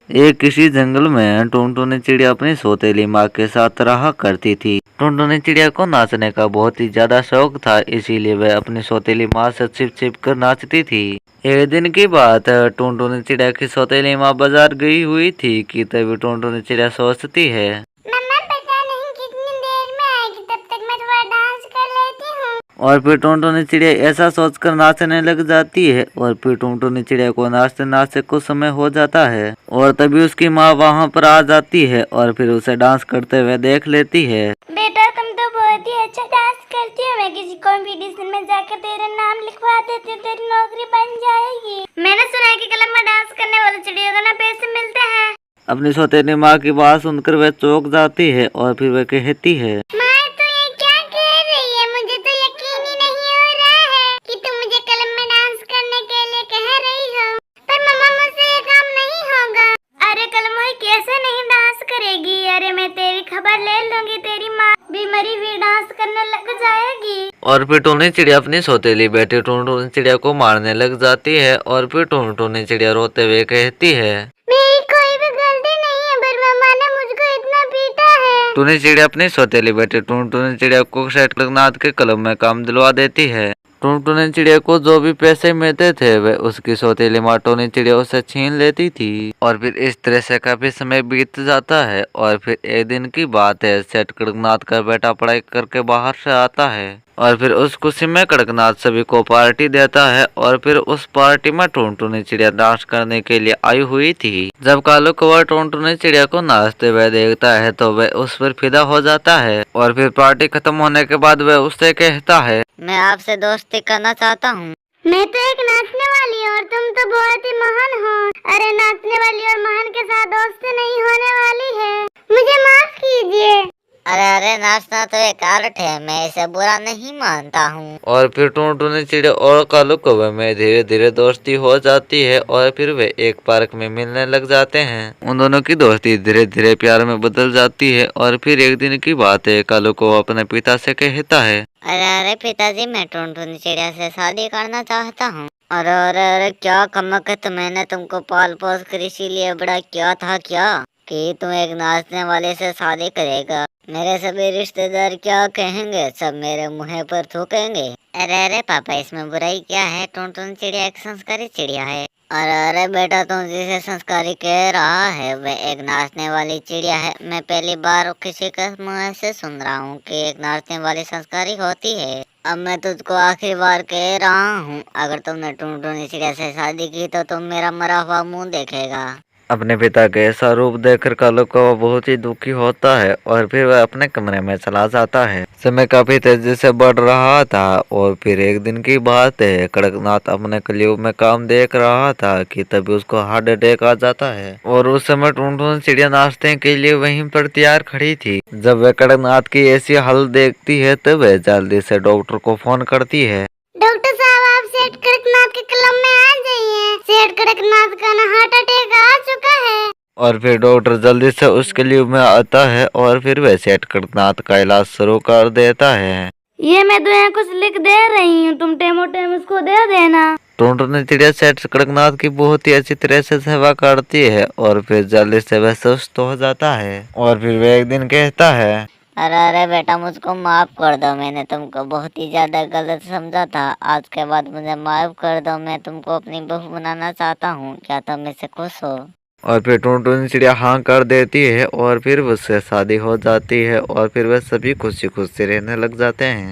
एक किसी जंगल में टुनटुनी चिड़िया अपनी सौतेली माँ के साथ रहा करती थी। टुनटुनी चिड़िया को नाचने का बहुत ही ज्यादा शौक था, इसीलिए वह अपनी सौतेली माँ से छिप छिप कर नाचती थी। एक दिन की बात है, टुनटुनी चिड़िया की सौतेली माँ बाजार गई हुई थी कि तभी टुनटुनी चिड़िया सोचती है, मम्मा पता नहीं कितनी देर में आएगी, तब तक मैं थोड़ा डांस कर लेती हूँ। और फिर टुनटुनी चिड़िया ऐसा सोचकर नाचने लग जाती है। और फिर टुनटुनी चिड़िया को नाचते नाचते कुछ समय हो जाता है और तभी उसकी माँ वहाँ पर आ जाती है और फिर उसे डांस करते हुए देख लेती है। बेटा तुम तो बहुत ही अच्छा डांस करती हो, मैं किसी कंपटीशन में जाकर तेरा नाम लिखवा देती हूँ, तेरी नौकरी बन जाएगी। मैंने सुना है कि क्लब में डांस करने वाले चिड़ियों को ना पैसे मिलते हैं। अपनी सौतेली माँ की बात सुनकर वह चौंक जाती है और फिर वह कहती है, कैसे नहीं डांस करेगी? अरे मैं तेरी खबर ले लूंगी, तेरी माँ भी मरी हुई डांस करने लग जाएगी। और फिर टुनटुनी चिड़िया अपनी सौतेली बेटी टुनटुनी चिड़िया को मारने लग जाती है। और फिर टुनटुनी चिड़िया रोते हुए कहती है, मेरी कोई भी गलती नहीं है, पर मम्मा ने मुझको इतना पीटा है। टुनटुनी चिड़िया अपनी सौतेली बेटी टुनटुनी चिड़िया को षटकनाथ के क्लब में काम दिलवा देती है। टुनटुनी चिड़िया को जो भी पैसे मिलते थे वह उसकी सौतेली माँ टुनटुनी चिड़िया उसे छीन लेती थी। और फिर इस तरह से काफी समय बीत जाता है। और फिर एक दिन की बात है, सेठ कड़कनाथ का बेटा पढ़ाई करके बाहर से आता है और फिर उस खुशी में कड़कनाथ सभी को पार्टी देता है। और फिर उस पार्टी में टुनटुनी चिड़िया डांस करने के लिए आई हुई थी। जब कालू कौवा टुनटुनी चिड़िया को नाचते हुए देखता है तो वह उस पर फिदा हो जाता है। और फिर पार्टी खत्म होने के बाद वह उससे कहता है, मैं आपसे दोस्ती करना चाहता हूँ। मैं तो एक नाचने वाली हूँ और तुम तो बहुत ही महान हो। अरे नाचने वाली और महान के साथ दोस्ती नहीं होने वाली है, मुझे माफ कीजिए। अरे नाचना तो एक आर्ट है, मैं इसे बुरा नहीं मानता हूँ। और फिर टुनटुनी चिड़िया और कालू कौवे में धीरे धीरे दोस्ती हो जाती है। और फिर वे एक पार्क में मिलने लग जाते हैं। उन दोनों की दोस्ती धीरे धीरे प्यार में बदल जाती है। और फिर एक दिन की बात है, कालू कौवा अपने पिता से कहता है, अरे पिताजी, मैं टुनटुनी चिड़िया से शादी करना चाहता हूँ। अरे क्या कमक है, तो मैंने तुमको पाल पोस कर इसीलिए बड़ा किया था क्या कि तुम एक नाचने वाले से शादी करेगा? मेरे सभी रिश्तेदार क्या कहेंगे? सब मेरे मुँह पर थूकेंगे। अरे पापा, इसमें बुराई क्या है? टुनटुनी चिड़िया एक संस्कारी चिड़िया है। अरे बेटा, तुम जिसे संस्कारी कह रहा है वह एक नाचने वाली चिड़िया है। मैं पहली बार किसी के मुँह से सुन रहा हूँ कि एक नाचने वाली संस्कारी होती है। अब मैं तुझको आखिरी बार कह रहा हूँ, अगर तुमने टुनटुनी चिड़िया से शादी की तो तुम मेरा मरा हुआ मुँह देखेगा। अपने पिता के ऐसा रूप देखकर कालू कौवा बहुत ही दुखी होता है। और फिर वह अपने कमरे में चला जाता है। समय काफी तेजी से बढ़ रहा था। और फिर एक दिन की बात है, कड़कनाथ अपने कलयुग में काम देख रहा था कि तभी उसको हार्ट अटैक आ जाता है। और उस समय टुनटुनी चिड़िया नाचने के लिए वहीं पर तैयार खड़ी थी। जब वह कड़कनाथ की ऐसी हालत देखती है तब वह जल्दी से डॉक्टर को फोन करती है। डॉक्टर साहब, आप सेठ कड़कनाथ के क्लब में आ जाइए, सेठ कड़कनाथ का ना हार्ट अटैक आ चुका है। और फिर डॉक्टर जल्दी से उसके लिए में आता है। और फिर वह सेठ कड़कनाथ का इलाज शुरू कर देता है। ये मैं तुम्हें कुछ लिख दे रही हूँ, तुम टेमो टेम उसको दे देना। टुनटुनी चिड़िया सेठ कड़कनाथ की बहुत ही अच्छी तरह से सेवा करती है। और फिर जल्दी से वह सुस्त हो जाता है। और फिर वह एक दिन कहता है, अरे बेटा, मुझको माफ कर दो, मैंने तुमको बहुत ही ज्यादा गलत समझा था। आज के बाद मुझे माफ कर दो, मैं तुमको अपनी बहू बनाना चाहता हूँ। क्या तुम इससे खुश हो? और फिर टुनटुनी चिड़िया हाँ कर देती है। और फिर उससे शादी हो जाती है। और फिर वह सभी खुशी खुशी रहने लग जाते हैं।